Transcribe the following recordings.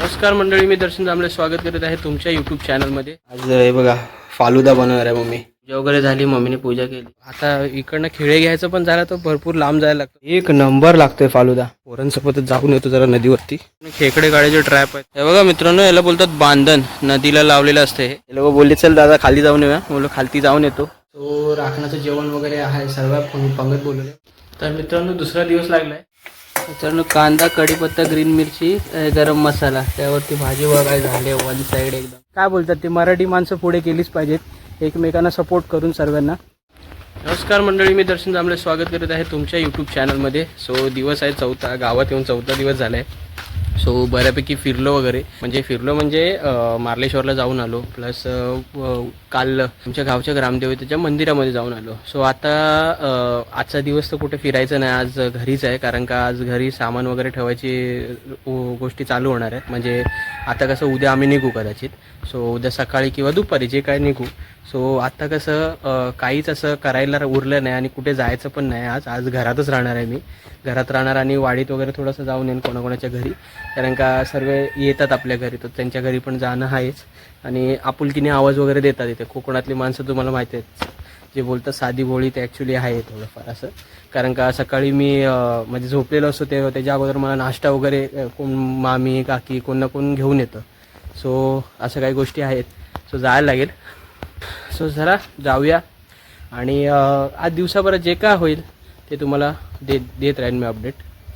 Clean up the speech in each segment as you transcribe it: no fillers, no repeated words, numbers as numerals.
नमस्कार मंडळी, मी दर्शन जांभळे स्वागत करत आहे तुमच्या यूट्यूब चॅनलमध्ये। आज हे बघा फालुदा बनवणार आहे मम्मी। पूजा वगैरे झाली, मम्मीने पूजा केली। आता इकडनं खिळे घ्यायचं पण झालं तर भरपूर लांब जायला लागतं। एक नंबर लागतोय फालुदा। पोरांसोबत जाऊन येतो जरा नदीवरती। खेकडे काढायचे ट्रॅप आहेत हे बघा मित्रांनो, याला बोलतात बांधण। नदीला लावलेलं असते हे लोक बोलले चल दादा खाली जाऊन येऊया, बोललो खालती जाऊन येतो। तो राखणाचं जेवण वगैरे आहे, सर्व पंगत बोलवले। तर मित्रांनो दुसरा दिवस लागलाय। मित्रांनो कांदा, कढीपत्ता, ग्रीन मिरची, गरम मसाला, त्यावरती भाजी वगैरे झाले वन साइड एकदम। काय बोलतात ते मराठी माणसं पुढे केलीच पाहिजेत, एकमेकांना सपोर्ट करून सर्वांना। नमस्कार मंडळी, मी दर्शन जांभळे स्वागत करत आहे तुमच्या यूट्यूब चॅनलमध्ये। सो दिवस आहे चौथा, गावात येऊन चौथा दिवस झाला आहे। सो बऱ्यापैकी फिरलो वगैरे, म्हणजे मार्लेश्वरला जाऊन आलो, प्लस काल आमच्या गावच्या ग्रामदेवतेच्या मंदिरामध्ये जाऊन आलो। सो आता आजचा दिवस तर कुठे फिरायचं नाही, आज घरीच आहे। कारण का आज घरी सामान वगैरे ठेवायची गोष्टी चालू होणार आहेत। म्हणजे आता कसं उद्या आम्ही निघू कदाचित, सो उद्या सकाळी किंवा दुपारी जे काय निघू। सो आता कसं काहीच असं करायला उरलं नाही आणि कुठे जायचं पण नाही। आज घरातच राहणार आहे, मी घरात राहणार आणि वाडीत वगैरे थोडंसं जाऊन येईन कोणाकोणाच्या घरी। कारण का सर्व येतात आपल्या घरी, तर त्यांच्या घरी पण जाणं आहेच। आणि आपुलकीने आवाज वगैरे देतात इथे। कोकणातली माणसं तुम्हाला माहिती आहेत, जे बोलतात साधी बोळी, ते ॲक्च्युली आहे थोडंफार असं। कारण का सकाळी मी म्हणजे झोपलेलो असतो त्याच्या अगोदर मला नाश्ता वगैरे कोण मामी काकी कोण ना कोण घेऊन येतं। सो असं काही गोष्टी आहेत, सो जायला लागेल। सो जरा जाऊया आणि आज दिवसाभरात जे काय होईल ते तुम्हाला देत राहीन मी अपडेट।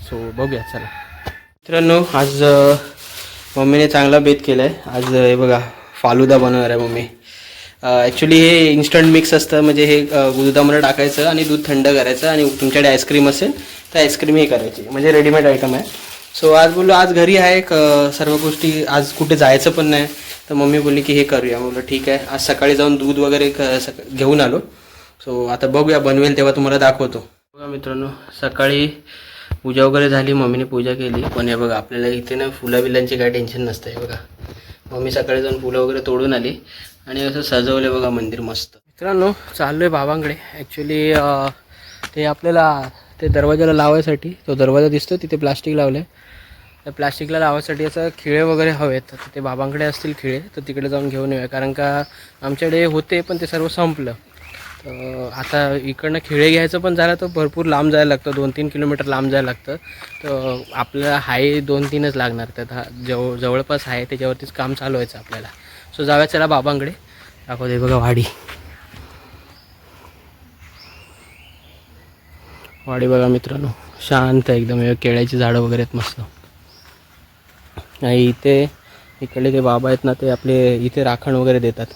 सो बघूया चला मित्रांनो। आज मम्मीने चांगला बेत केला आहे। आज हे बघा फालुदा बनवणार आहे मम्मी। ॲक्च्युली हे इन्स्टंट मिक्स असतं, म्हणजे हे दुधामध्ये टाकायचं आणि दूध थंड करायचं आणि तुमच्याकडे आईस्क्रीम असेल तर आईस्क्रीम हे करायची, म्हणजे रेडीमेड आयटम आहे। सो आज बोललो आज घरी आहे सर्व गोष्टी, आज कुठे जायचं पण नाही, तर मम्मी बोलली की हे करूया। बोललो ठीक आहे। आज सकाळी जाऊन दूध वगैरे घेऊन आलो। सो आता बघूया, बनवेल तेव्हा तुम्हाला दाखवतो। बघा मित्रांनो, सकाळी पूजा वगैरे झाली, मम्मीने पूजा केली। पण हे बघा आपल्याला इथे ना फुलं बिलांची काही टेन्शन नसतं। हे बघा मम्मी सकाळी जाऊन फुलं वगैरे तोडून आली आणि असं सजवले बघा मंदिर मस्त। मित्रांनो चाललो आहे बाबांकडे। ॲक्च्युली ते आपल्याला ते दरवाजाला लावायसाठी, तो दरवाजा दिसतो तिथे प्लास्टिक लावलं आहे, त्या प्लास्टिकला लावायसाठी असं खिळे वगैरे हवे आहेत। तर ते बाबांकडे असतील खिळे, तर तिकडे जाऊन घेऊन येऊया। कारण का आमच्याकडे होते पण ते सर्व संपलं। आता इकडनं खिळे घ्यायचं पण झालं तर भरपूर लांब जायला लागतं, 2-3 किलोमीटर लांब जायला लागतं। तर आपल्याला हाय 2-3च लागणार, तर जवळपास आहे त्याच्यावरतीच काम चालू व्हायचं आपल्याला। सो जाऊया चला बाबांकडे, दाखवते बघा वाडी बघा मित्रांनो, शांत एकदम। केळ्याची झाडं वगैरे आहेत मस्त। आणि इकडे ते बाबा आहेत ना, ते आपले इथे राखण वगैरे देतात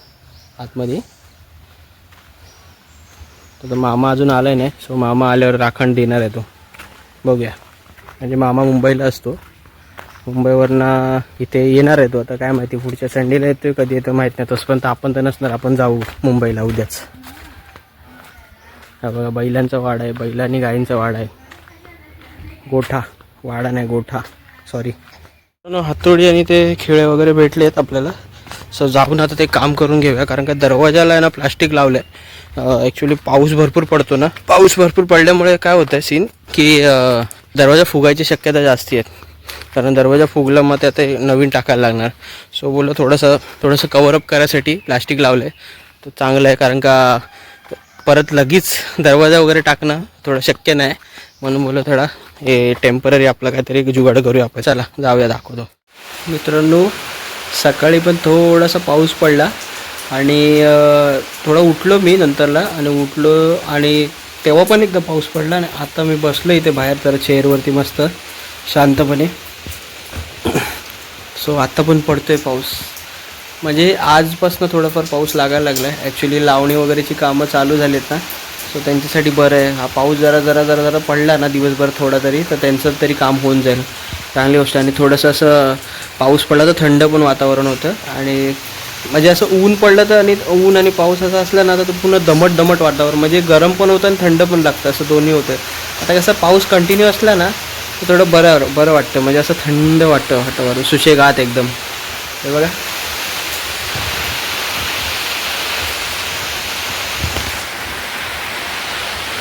आतमध्ये। तर मामा अजून आलाय नाही, सो मामा आल्यावर राखण देणार आहे तो, बघूया। म्हणजे मामा मुंबईला असतो, मुंबईवरनं इथे येणार आहे तो। आता काय माहिती पुढच्या संडेला येतोय कधी येतो माहीत नाही, तोपर्यंत आपण तर नसणार, आपण जाऊ मुंबईला उद्याच। हा बघा बैलांचा वाडा आहे, बैल आणि गायींचा वाडा आहे। गोठा, वाडा नाही गोठा, सॉरी। हातोडी आणि ते खिळे वगैरे भेटले आहेत आपल्याला। सो जाऊन आता ते काम करून घेऊया। कारण का दरवाजाला आहे ना प्लास्टिक लावलं आहे। ॲक्च्युली पाऊस भरपूर पडतो ना, पाऊस भरपूर पडल्यामुळे काय होतं आहे सीन की दरवाजा फुगायची शक्यता जास्त आहेत। कारण दरवाजा फुगला मग ते आता नवीन टाकायला लागणार। सो बोललो थोडंसं कवरअप करायसाठी प्लास्टिक लावलं आहे, तर चांगलं आहे। कारण का परत लगेच दरवाजा वगैरे टाकणं थोडं शक्य नाही, म्हणून बोललो थोडा हे टेम्पररी आपलं काहीतरी जुगाड करूया आपण। चला जाऊया, दाखवतो मित्रांनो। सकाळी पण थोडासा पाऊस पडला आणि थोडं उठलो मी नंतरला, आणि तेव्हा पण एकदा पाऊस पडला। आणि आता मी बसलो इथे बाहेर तर चेअरवरती मस्त शांतपणे। सो आता पण पडतोय पाऊस, म्हणजे आजपासून थोडाफार पाऊस लागायला लागला आहे। ॲक्च्युली लावणी वगैरेची कामं चालू झाली आहेत ना, सो त्यांच्यासाठी बरं आहे। हा पाऊस जरा पडला ना दिवसभर थोडा तरी, तर त्यांचं तरी काम होऊन जाईल, चांगली गोष्ट। आणि थोडंसं असं पाऊस पडला तर थंड पण वातावरण होतं। आणि म्हणजे असं ऊन पडलं तर, आणि ऊन आणि पाऊस असं असलं ना तर पुन्हा दमट वातावरण, म्हणजे गरम पण होतं आणि थंड पण लागतं, असं दोन्ही होतं। आता कसं पाऊस कंटिन्यू असला ना तर थोडं बरं वाटतं, म्हणजे असं थंड वाटतं वातावरण, सुशेगात एकदम। हे बघा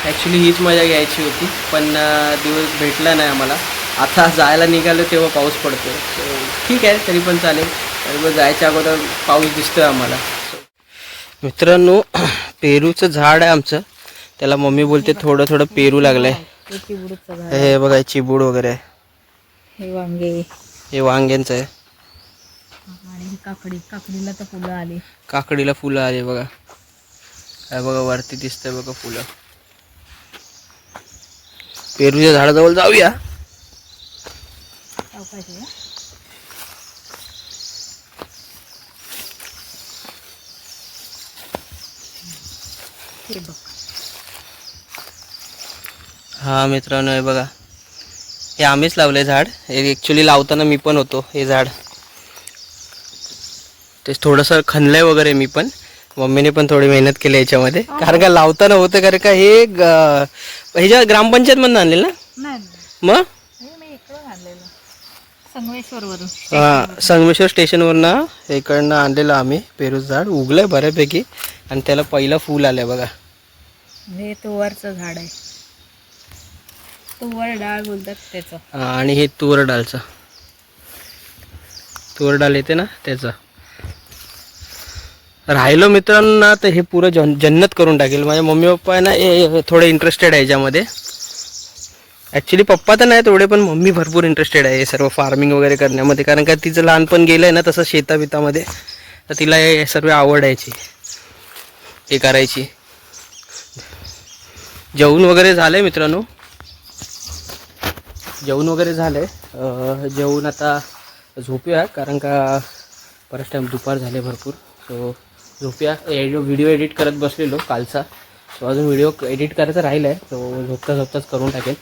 ॲक्च्युली हीच मजा घ्यायची होती, पण दिवस भेटला नाही आम्हाला। आता जायला निघालो तेव्हा पाऊस पडतो. ठीक आहे, तरी पण चालेल. तरी पण जायच्या अगोदर पाऊस दिसतोय आम्हाला. मित्रांनो, पेरूचं झाड आहे आमचं. त्याला मम्मी बोलते थोडं थोडं पेरू लागलंय. हे बघा चिबूड वगैरे आहे. हे वांग्यांचं आहे. आणि काकडीला तर फुलं आली. काकडीला फुलं आली बघा. काय बघा वरती दिसतंय बघा फुलं. पेरूच्या झाडाजवळ जाऊया. हा मित्रांनो, हे बघा, हे आम्हीच लावलंय झाड. हे ॲक्च्युली लावताना मी पण होतो. हे झाड ते थोडंसं खणलंय वगैरे मी पण. मम्मीने पण थोडी मेहनत केली याच्यामध्ये. कारण का लावताना होतं, कारण का हे ह्याच्या ग्रामपंचायत मधून आणलेलं ना. मग संगमेश्वर स्टेशनवरनं इकडनं आणलेलं आम्ही पेरूचं झाड. उगलंय बऱ्यापैकी आणि त्याला पहिला फूल आलंय बघा. हे तुवरचं झाड आहे. तुवर डाळ बोलतात त्याचं. आणि हे तुवर डाळचं, तुवर डाळ येते ना त्याचं. राहिलो मित्रांना तर हे पुरं जन्नत करून टाकेल. माझ्या मम्मी पप्पा आहे ना थोडे इंटरेस्टेड आहे याच्यामध्ये. ॲक्च्युली पप्पा तर नाही तेवढे, पण मम्मी भरपूर इंटरेस्टेड आहे हे सर्व फार्मिंग वगैरे करण्यामध्ये. कारण का तिचं लहानपण गेलं आहे ना तसं शेताबितामध्ये, तर तिला हे सर्व आवड यायची हे करायची. जेवण वगैरे झालं आहे मित्रांनो, जेवण वगैरे झालं आहे. जेवण आता झोपूया, कारण का बराच टाईम दुपार झाले भरपूर. सो झोपूया. व्हिडिओ एडिट करत बसलेलो कालचा. सो अजून व्हिडिओ एडिट करायचा राहिला आहे. सो झोपताच करून टाकेल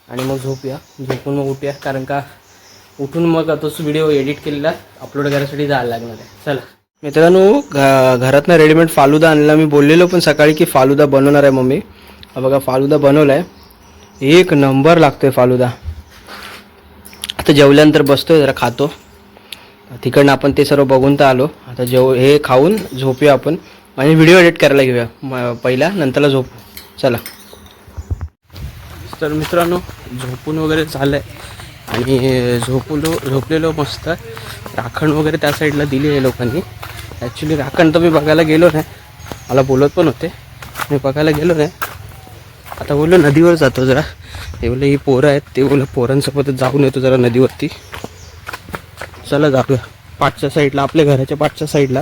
आणि मग झोपूया. झोपून मग उठूया, कारण का उठून मग तोच व्हिडिओ एडिट केलेला अपलोड करायसाठी जायला लागणार आहे. चला मित्रांनो, घरातनं रेडीमेड फालुदा आणला. मी बोललेलो पण सकाळी की फालुदा बनवणार आहे मम्मी. हा बघा फालुदा बनवला आहे. एक नंबर लागतोय फालुदा. आता जेवल्यानंतर बसतोय, जरा खातो. तिकडनं आपण ते सर्व बघून तर आलो. आता हे खाऊन झोपूया आपण आणि व्हिडिओ एडिट करायला घेऊया पहिला, नंतरला झोप. चला. तर मित्रांनो, झोपून वगैरे झालं आहे आणि झोपलेलो मस्त. राखण वगैरे त्या साईडला दिली आहे लोकांनी. ॲक्च्युली राखण तर मी बघायला गेलो नाही, मला बोलत पण होते, मी बघायला गेलो नाही. आता बोललो नदीवर जातो जरा. ते बोलले ही पोरं आहेत, ते बोललं पोरांसोबतच जाऊन येतो जरा नदीवरती. चला जाऊया. पाठच्या साईडला, आपल्या घराच्या पाठच्या साईडला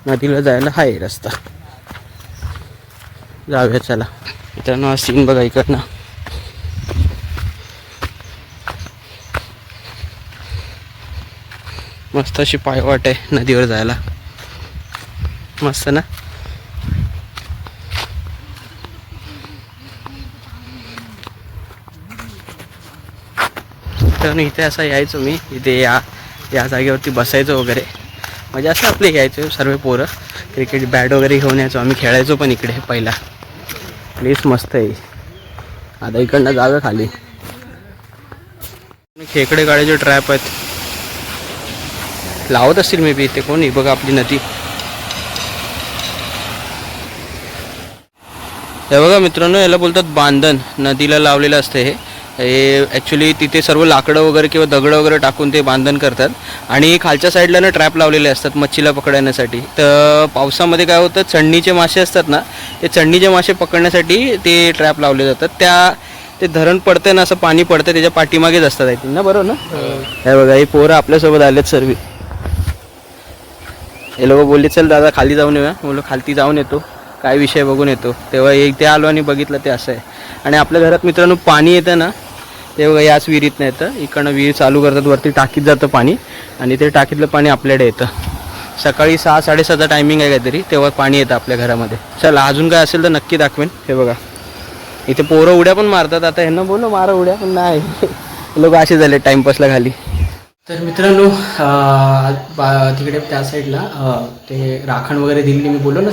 नदीला जायला आहे रस्ता. जाऊया चला. मित्रांनो, हा सीन बघा इकडनं. मस्त अशी पायवाट आहे नदीवर जायला. मस्त ना. तर इथे असं यायचो मी. इथे या जागेवरती बसायचो वगैरे. म्हणजे असं आपले यायचो सर्व पोरं. क्रिकेट बॅट वगैरे घेऊन यायचो आम्ही. खेळायचो पण इकडे पहिला. प्लेस मस्त आहे. आता इकडनं जागा खाली. खेकडे गाड्याचे ट्रॅप आहेत. लावत असतील मी बी इथे कोणी. बघा आपली नदी. हे बघा मित्रांनो, याला बोलतात बांधण. नदीला लावलेलं असतं हे. ॲक्च्युली तिथे सर्व लाकडं वगैरे किंवा दगडं वगैरे टाकून ते बांधण करतात. आणि खालच्या साईडला ना ट्रॅप लावलेले असतात मच्छीला पकडण्यासाठी. तर पावसामध्ये काय होतं, चढणीचे मासे असतात ना, ते चढणीचे मासे पकडण्यासाठी ते ट्रॅप लावले जातात. ते धरण पडतं ना, असं पाणी पडतं त्याच्या पाठीमागेच असतात आय थिंक ना. बरोबर ना. हे बघा हे पोरं आपल्यासोबत आलेत सर्व. हे लोक बोलले चल दादा खाली जाऊन येऊया. बोललो खालती जाऊन येतो, काय विषय बघून येतो. तेव्हा ते आलो आणि बघितलं ते असं आहे. आणि आपल्या घरात मित्रांनो पाणी येतं ना, ते बघा याच विहिरीत नाही येतं. इकडनं विहीर चालू करतात, वरती टाकीत जातं पाणी आणि ते टाकीतलं पाणी आपल्याकडे येतं. सकाळी 6-6:30चा टायमिंग आहे काहीतरी, तेव्हा पाणी येतं आपल्या घरामध्ये. चला अजून काय असेल तर नक्की दाखवेन. हे बघा इथे पोरं उड्या पण मारतात. आता ह्यांना बोललो मारा उड्या, पण नाही, लोक असे झाले टाईमपासला खाली. तर मित्रांनो, तिकडे त्या साईडला ते राखण वगैरे दिली. मी बोललो ना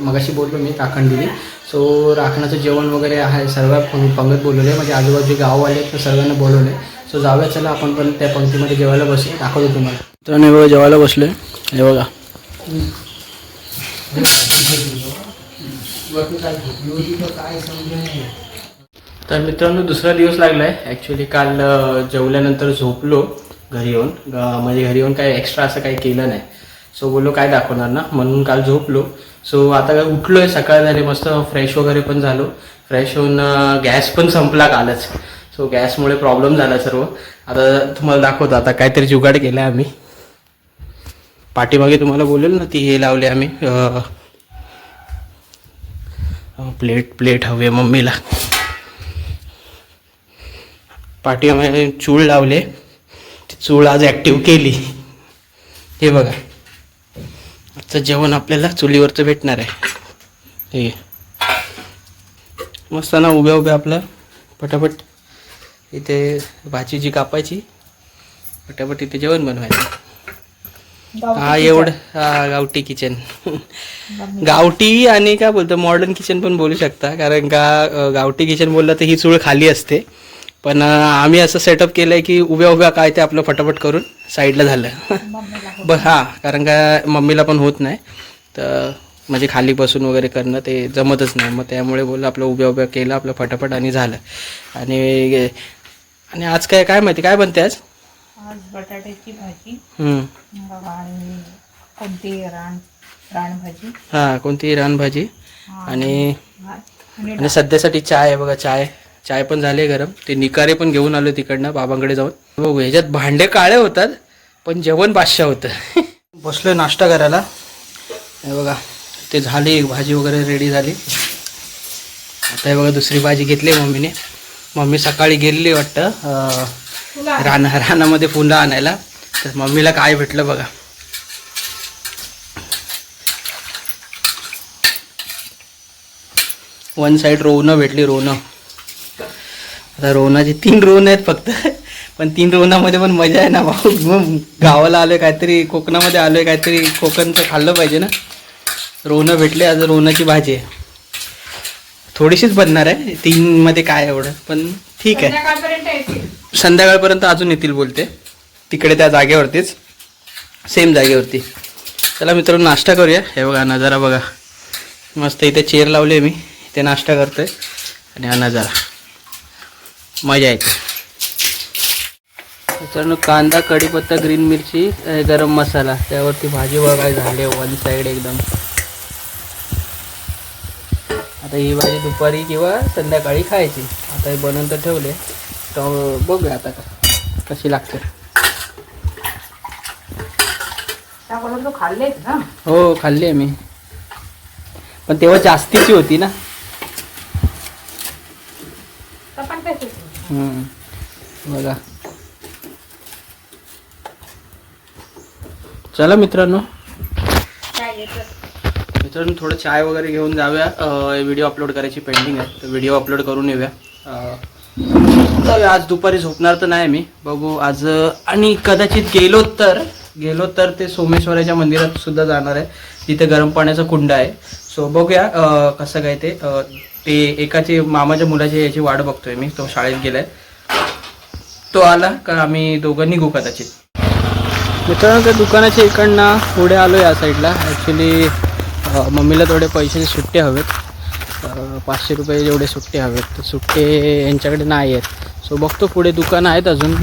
मगाशी बोललो मी राखण दिली. सो राखणाचं जेवण वगैरे आहे. सर्व पंगत बोलवले, म्हणजे आजूबाजूचे गाववाले आहेत तर सर्वांना बोलवले. सो जाऊया चला आपण पण त्या पंक्तीमध्ये जेवायला बसलो. दाखवतो तुम्हाला. मित्रांनो हे बघा जेवायला बसलो. हे बघा तर मित्रांनो दुसरा दिवस लागला आहे. ॲक्च्युली काल जेवल्यानंतर झोपलो घरी येऊन. म्हणजे घरी येऊन काय एक्स्ट्रा असं काही केलं नाही. सो बोललो काय दाखवणार ना, म्हणून काल झोपलो. सो आता काय उठलो आहे, सकाळ झाली, मस्त फ्रेश वगैरे पण झालो. फ्रेश होऊन गॅस पण संपला कालच. सो गॅसमुळे प्रॉब्लेम झाला सर्व. आता तुम्हाला दाखवतो. आता काहीतरी जुगाड केला आहे आम्ही. पाठीमागे तुम्हाला बोलेल ना, ती हे लावले आम्ही प्लेट हवी आहे मम्मीला. पाठीमागे चूळ लावले, ती चूळ आज ॲक्टिव्ह केली. हे बघा, आजचं जेवण आपल्याला चुलीवरचं भेटणार आहे. हे मस्त ना, उभ्या उभ्या आपलं पटापट इथे भाजी जी कापायची, पटापट इथे जेवण बनवायचं. हा एवढं, हा गावठी किचन. गावठी आणि काय बोलतो मॉडर्न किचन पण बोलू शकता, कारण का गावठी किचन बोललं तर ही चूळ खाली असते. पण आम्ही असं सेटअप केलं आहे की उभ्या उभ्या काय ते आपलं फटाफट करून साईडला झालं. हां, कारण का मम्मीला पण होत नाही, तर म्हणजे खाली बसून वगैरे करणं ते जमतच नाही. मग त्यामुळे बोललं आपलं उभ्या उभ्या केलं आपलं फटाफट आणि झालं. आणि आज काय माहिती काय बनते आज? आज बटाट्याची भाजी आणि कोणती रानभाजी. हां, कोणती रानभाजी आणि सध्यासाठी चाय आहे बघा. चाय पण झाली गरम. ते निकारे पण घेऊन आलो तिकडनं बाबांकडे जाऊन. बघू, ह्याच्यात भांडे काळे होतात पण जेवण बादशाह होतं. बसलोय नाश्ता करायला. हे बघा, ते झाली भाजी वगैरे रेडी झाली. आता हे बघा दुसरी भाजी घेतली मम्मीने. मम्मी सकाळी गेलेली वाटतं रानामध्ये फुलं आणायला. तर मम्मीला काय भेटलं बघा. वन साईड रोवणं भेटली. आता रोवणाची 3 रोवणं आहेत फक्त, पण 3 रोवणामध्ये पण मजा आहे ना भाऊ. मग गावाला आलोय, काहीतरी कोकणामध्ये आलोय, काहीतरी कोकणचं खाल्लं पाहिजे ना. रोवणं भेटले. आज रोवणाची भाजी आहे. थोडीशीच बनणार आहे, 3 मध्ये काय एवढं, पण ठीक आहे. संध्याकाळपर्यंत अजून येतील बोलते, तिकडे त्या जागेवरतीच, सेम जागेवरती. चला मित्रांनो नाश्ता करूया. हे बघा नजारा बघा, मस्त इथे चेअर लावली मी, इथे नाश्ता करतोय आणि हा नजारा मजा येते. मित्रांनो कांदा, कढीपत्ता, ग्रीन मिरची, गरम मसाला, त्यावरती भाजी बघाय झाले वन साईड एकदम. आता ही भाजी दुपारी किंवा संध्याकाळी खायची. आता हे बनवून तर ठेवले, तर बघूया आता कशी लागते. खाल्ले ना? हो खाल्ली आहे मी, पण तेव्हा जास्तीची होती ना. बघा चला मित्रांनो थोडं चाय वगैरे घेऊन जाऊया. व्हिडिओ अपलोड करायची पेंडिंग आहे, तर व्हिडिओ अपलोड करून येऊया. आज दुपारी झोपणार तर नाही मी, बघू आज. आणि कदाचित गेलो तर ते सोमेश्वराच्या मंदिरात सुद्धा जाणार आहे. तिथे गरम पाण्याचा कुंड आहे. सो बघूया कसं काय ते एकाची मामाच्या मुलाची याची वाट बघतोय मी. तो शाळेत गेलाय, तो आला का आम्ही दोघं निघू कदाचित. मित्रांनो त्या दुकानाच्या इकडनं पुढे आलो या साईडला. ॲक्च्युली मम्मीला थोडे पैशाचे सुट्टे हवेत, 500 रुपये जेवढे सुट्टे हवेत, तर सुट्टे यांच्याकडे नाही आहेत. सो बघतो पुढे दुकानं आहेत अजून,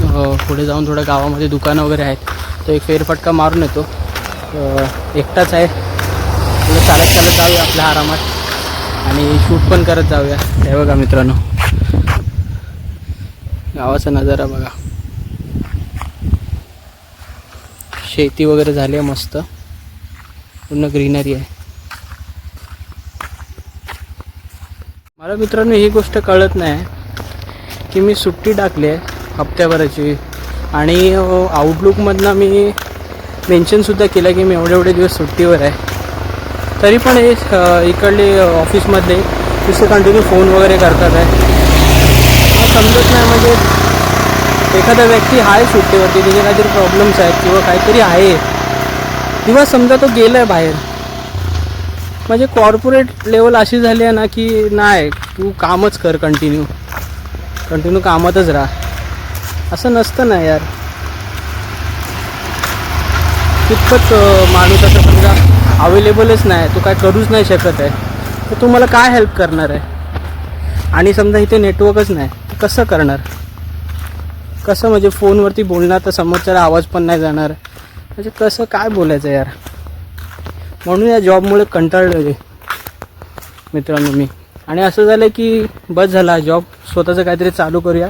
पुढे जाऊन थोडं गावामध्ये दुकानं वगैरे आहेत, तो एक फेरफटका मारून येतो. एकटाच आहे, थोडं चालत जाऊया आपल्या आरामात आणि शूट पण करत जाऊया. हे बघा मित्रांनो गावाचा नजारा बघा, शेती वगैरे झाली आहे मस्त, पूर्ण ग्रीनरी आहे. मला मित्रांनो ही गोष्ट कळत नाही की मी सुट्टी टाकली आहे हप्त्याभराची, आणि आउटलुकमधनं मी मेन्शनसुद्धा केलं की मी एवढे दिवस सुट्टीवर आहे. तरी पण हे इकडले ऑफिसमधले तिथे कंटिन्यू फोन वगैरे करतात आहे. मला समजत नाही, म्हणजे एखादा व्यक्ती आहे सुट्टीवरती, तिचे काहीतरी प्रॉब्लेम्स आहेत किंवा काहीतरी आहे, किंवा समजा तो गेला आहे बाहेर, म्हणजे कॉर्पोरेट लेवल अशी झाली आहे ना की नाही तू कामच कर, कंटिन्यू कामातच राहा. असं नसतं ना यार. कितपत माणूस असं समजा अवेलेबलच नाही, तू काय करूच नाही शकत आहे, तर तू मला काय हेल्प करणार आहे. आणि समजा इथे नेटवर्कच नाही तर कसं करणार, कसं म्हणजे फोनवरती बोलणार तर समोरच्याला आवाज पण नाही जाणार, म्हणजे कसं काय बोलायचं यार. म्हणून या जॉबमुळे कंटाळलो मित्रांनो मी. आणि असं झालं की बस झाला जॉब, स्वतःचं काहीतरी चालू करूया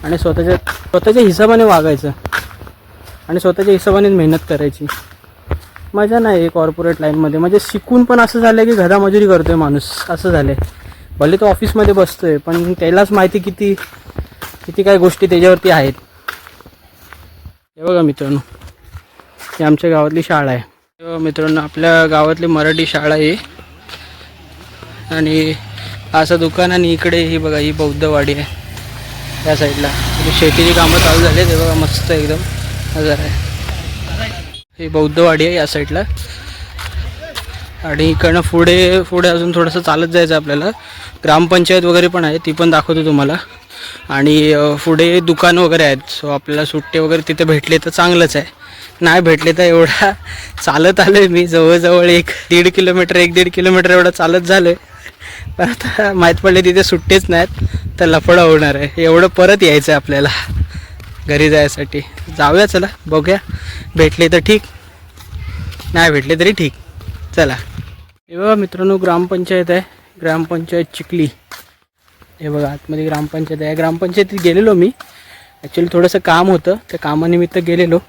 आणि स्वतःच्या हिशोबाने वागायचं आणि स्वतःच्या हिशोबाने मेहनत करायची. मजा नाही कॉर्पोरेट लाईनमध्ये. म्हणजे शिकून पण असं झालं की घरा मजुरी करतोय माणूस, असं झालं आहे. भले तो ऑफिसमध्ये बसतोय पण त्यालाच माहिती किती काय गोष्टी त्याच्यावरती आहेत. हे बघा मित्रांनो, ही आमच्या गावातली शाळा आहे. हे बघा मित्रांनो, आपल्या गावातली मराठी शाळा आहे. आणि असं दुकान आणि इकडे ही बघा ही बौद्धवाडी आहे त्या साईडला. शेतीची कामं चालू झाली. ते बघा मस्त एकदम नजारा आहे. ही बौद्धवाडी आहे या साईडला. आणि इकडनं पुढे अजून थोडंसं चालत जायचं आपल्याला. ग्रामपंचायत वगैरे पण आहे, ती पण दाखवतो तुम्हाला. आणि पुढे दुकान वगैरे आहेत. सो आपल्याला सुट्टे वगैरे तिथे भेटले तर चांगलंच आहे, नाही भेटले तर एवढा चालत आलो आहे मी. जवळजवळ 1-1.5 किलोमीटर एवढं चालत झालं आहे. पण आता माहीत पडले तिथे सुट्टेच नाहीत तर लफडा होणार आहे. एवढं परत यायचं आहे आपल्याला घरी जायसाठी. जाऊया चला, बघूया. भेटले तर ठीक, नाही भेटले तरी ठीक. चला. हे बघा मित्रांनो, ग्रामपंचायत आहे, ग्रामपंचायत चिखली. हे बघा आतमध्ये ग्रामपंचायत आहे. ग्रामपंचायतीत गेलेलो मी. ॲक्च्युली थोडंसं काम होतं, त्या कामानिमित्त गेलेलो.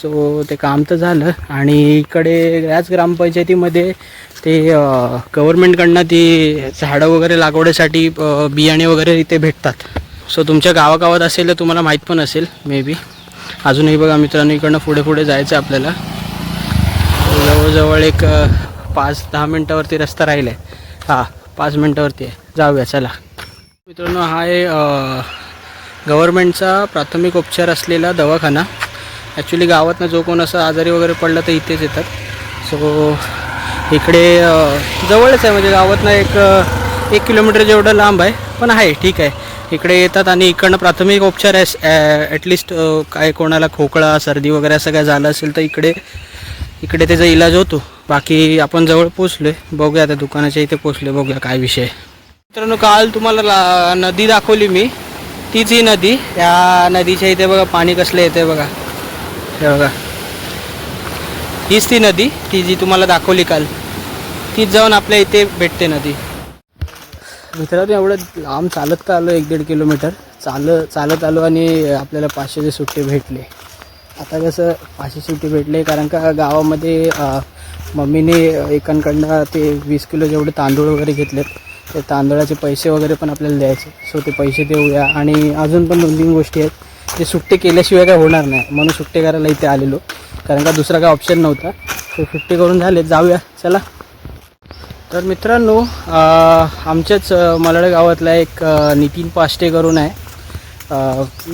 सो ते काम तर झालं. आणि इकडे याच ग्रामपंचायतीमध्ये ते गव्हर्मेंटकडनं ती झाडं वगैरे लागवडीसाठी बियाणे वगैरे इथे भेटतात. सो तुमच्या गावागावात असेल तर तुम्हाला माहीत पण असेल मे बी. अजूनही बघा मित्रांनो, इकडनं पुढे जायचं आहे आपल्याला. जवळजवळ 5-10 मिनटावरती रस्ता राहिला आहे. हां, 5 मिनटावरती आहे. जाऊया चला. मित्रांनो, हा आहे गव्हर्मेंटचा प्राथमिक उपचार असलेला दवाखाना. ॲक्च्युली गावातनं जो कोण असं आजारी वगैरे पडलं तर इथेच येतात. सो इकडे जवळच आहे, म्हणजे गावातनं 1 किलोमीटर जेवढं लांब आहे, पण आहे ठीक आहे. इकडे येतात आणि इकडनं प्राथमिक उपचार आहे. ॲटलिस्ट काय कोणाला खोकळा सर्दी वगैरे असं काय झालं असेल तर इकडे त्याचा इलाज होतो. बाकी आपण जवळ पोचलो आहे. बघूया आता दुकानाच्या इथे पोचले, बघूया काय विषय. मित्रांनो, काल तुम्हाला नदी दाखवली मी, तीच ही नदी. या नदीच्या इथे बघा पाणी कसलं येते बघा. हे बघा, हीच ती नदी, ती जी तुम्हाला दाखवली काल, तीच जाऊन आपल्या इथे भेटते नदी. मित्रांनो, एवढं लांब चालत तर आलो, 1-1.5 किलोमीटर चालत आलो आणि आपल्याला 500चे सुट्टे भेटले. आता कसं 500 सुट्टे भेटले कारण का गावामध्ये मम्मीने एकांकडनं ते 20 किलो जेवढे तांदूळ वगैरे घेतलेत, ते तांदूळाचे पैसे वगैरे पण आपल्याला द्यायचे. सो ते पैसे देऊया. आणि अजून पण 2-3 गोष्टी आहेत, ते सुट्टे केल्याशिवाय काय होणार नाही. म्हणून सुट्टे करायला इथे आलेलो, कारण का दुसरा काय ऑप्शन नव्हता. ते सुट्टे करून झाले, जाऊया चला. तर मित्रांनो, आमच्याच मलाड गावातला एक नितीन पाष्टे करून आहे,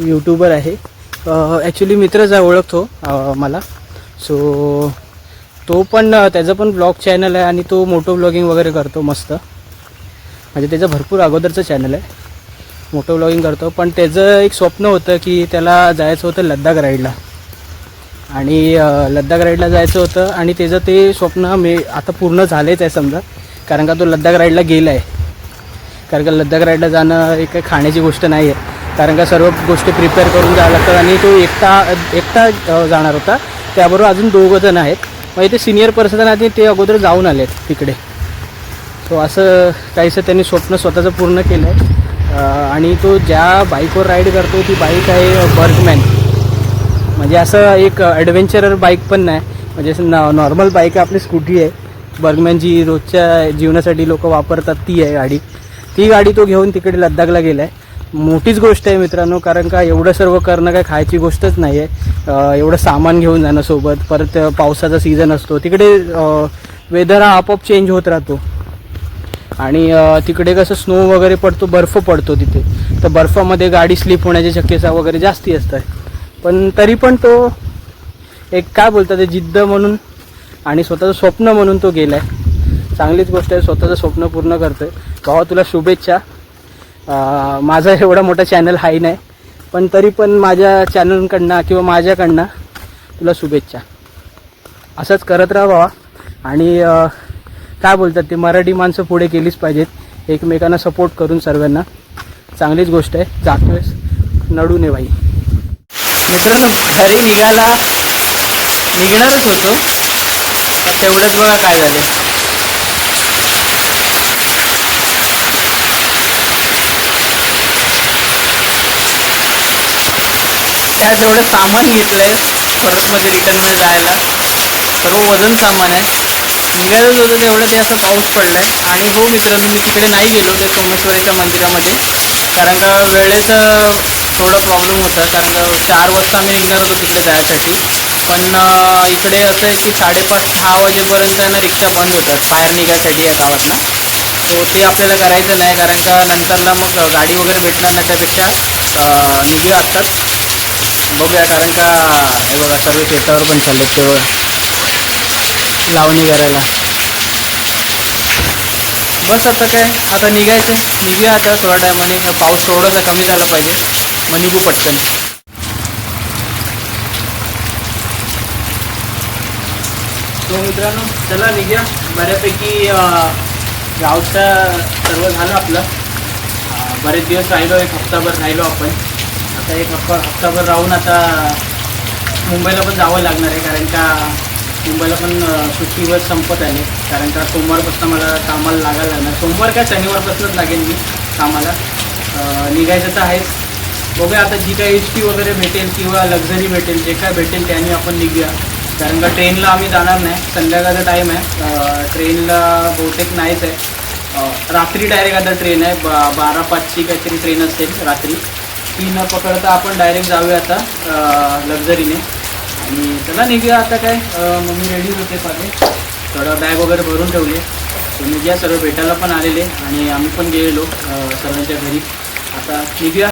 यूट्यूबर आहे. ॲक्च्युली मित्रच आहे, ओळखतो मला. सो तो पण त्याचं पण ब्लॉग चॅनल आहे आणि तो मोटो ब्लॉगिंग वगैरे करतो मस्त. म्हणजे त्याचं भरपूर अगोदरचं चॅनल आहे, मोटो ब्लॉगिंग करतो. पण त्याचं एक स्वप्न होतं की त्याला जायचं होतं लद्दाख राईडला. आणि लद्दाख राईडला जायचं होतं आणि त्याचं ते स्वप्न आता पूर्ण झालेच आहे समजा. कारण का तो लद्दाख राईडला गेला आहे. कारण का लद्दाख राईडला जाणं एक काही खाण्याची गोष्ट नाही आहे. कारण का सर्व गोष्टी प्रिपेअर करून जावं लागतात. आणि तो एकटा जाणार होता, त्याबरोबर अजून 2 जण आहेत. मग ते सिनियर पर्सन आहेत, ते अगोदर जाऊन आले आहेत तिकडे. सो असं काहीसं त्यांनी स्वप्न स्वतःचं पूर्ण केलं आहे. आणि तो ज्या बाईकवर राईड करतो ती बाईक आहे बर्गमॅन. म्हणजे असं एक ॲडव्हेंचरर बाईक पण नाही, म्हणजे असं नॉर्मल बाईक आहे, आपली स्कूटी आहे. बर्गमॅन जी रोजच्या जीवनासाठी लोक वापरतात ती आहे गाडी. ती गाडी तो घेऊन तिकडे लद्दाखला गेला आहे. मोठीच गोष्ट आहे मित्रांनो, कारण का एवढं सर्व करणं काय खायची गोष्टच नाही आहे. एवढं सामान घेऊन जाणं सोबत. परत पावसाचा सीझन असतो तिकडे, वेदर हा आपोआप चेंज होत राहतो. आणि तिकडे कसं स्नो वगैरे पडतो, बर्फ पडतो तिथे. तर बर्फामध्ये गाडी स्लिप होण्याची शक्यता वगैरे जास्ती असतात. पण तरी पण तो एक काय बोलतात ते जिद्द म्हणून आणि स्वतःचं स्वप्न म्हणून तो गेला आहे. चांगलीच गोष्ट आहे, स्वतःचं स्वप्न पूर्ण करतो आहे. भावा तुला शुभेच्छा. माझा एवढा मोठा चॅनल हाही नाही, पण तरी पण माझ्या चॅनलकडनं किंवा माझ्याकडनं तुला शुभेच्छा. असंच करत राहा भावा. आणि काय बोलतात ते मराठी माणसं पुढे केलीच पाहिजेत. एकमेकांना सपोर्ट करून सर्वांना चांगलीच गोष्ट आहे. जातोयस नडू नये भाई. मित्रांनो घरी निघणारच होतो पण तेवढंच बघा काय झालं. त्यात एवढं सामान घेतलंय परत मध्ये रिटर्नमध्ये जायला. सर्व वजन सामान आहे. निघायचंच होतं तेवढं ते असं पाऊस पडलाय. आणि हो मित्रांनो मी तिकडे नाही गेलो त्या सोमेश्वरीच्या मंदिरामध्ये कारण का वेळेचं थोडा प्रॉब्लेम होता. कारण का 4 वाजता आम्ही निघणार होतो तिकडे जायसाठी. पण इकडे असं आहे की 5:30-6 वाजेपर्यंत ना रिक्षा बंद होतात बाहेर निघायसाठी या गावातनं. सो ते आपल्याला करायचं नाही कारण का नंतरला मग गाडी वगैरे भेटणार नाही. त्यापेक्षा निघूया आत्ताच बघूया. कारण का हे बघा सर्व शेतावर पण चाललेत ते लावणी करायला. बस आता काय आता निघायचं. निघूया आता थोड्या टायमाने. पाऊस थोडासा कमी झाला पाहिजे मग निघू पटकन. तो मित्रांनो चला निघूया. बऱ्यापैकी गावचा सर्व झालं आपलं. बरेच दिवस राहिलो. एक हफ्ताभर राहिलो आपण. आता एक हफ्ताभर राहून आता मुंबईला पण जावं लागणार आहे कारण का मुंबईला पण सुट्टीवर संपत आले. कारण का सोमवारपासून मला कामाला लागायला लागणार. सोमवार काय शनिवारपासूनच लागेल मी कामाला. निघायचं तर आहेच. बघूया आता जी काही एस टी वगैरे भेटेल किंवा लक्झरी भेटेल जे काय भेटेल त्याने आपण निघूया. कारण का ट्रेनला आम्ही जाणार नाही. संध्याकाळचा टाईम आहे. ट्रेनला बहुतेक नाहीच आहे. रात्री डायरेक्ट आता ट्रेन आहे 12:05ची काहीतरी ट्रेन असेल रात्री. ती न पकडता आपण डायरेक्ट जाऊया आता लक्झरीने. आणि चला निघूया आता काय. मम्मी रेडी होते पाहिजे. थोडं बॅग वगैरे भरून ठेवले. तुम्ही ज्या सर्व भेटायला पण आलेले आणि आम्ही पण गेलेलो सर्वांच्या घरी. आता निघूया.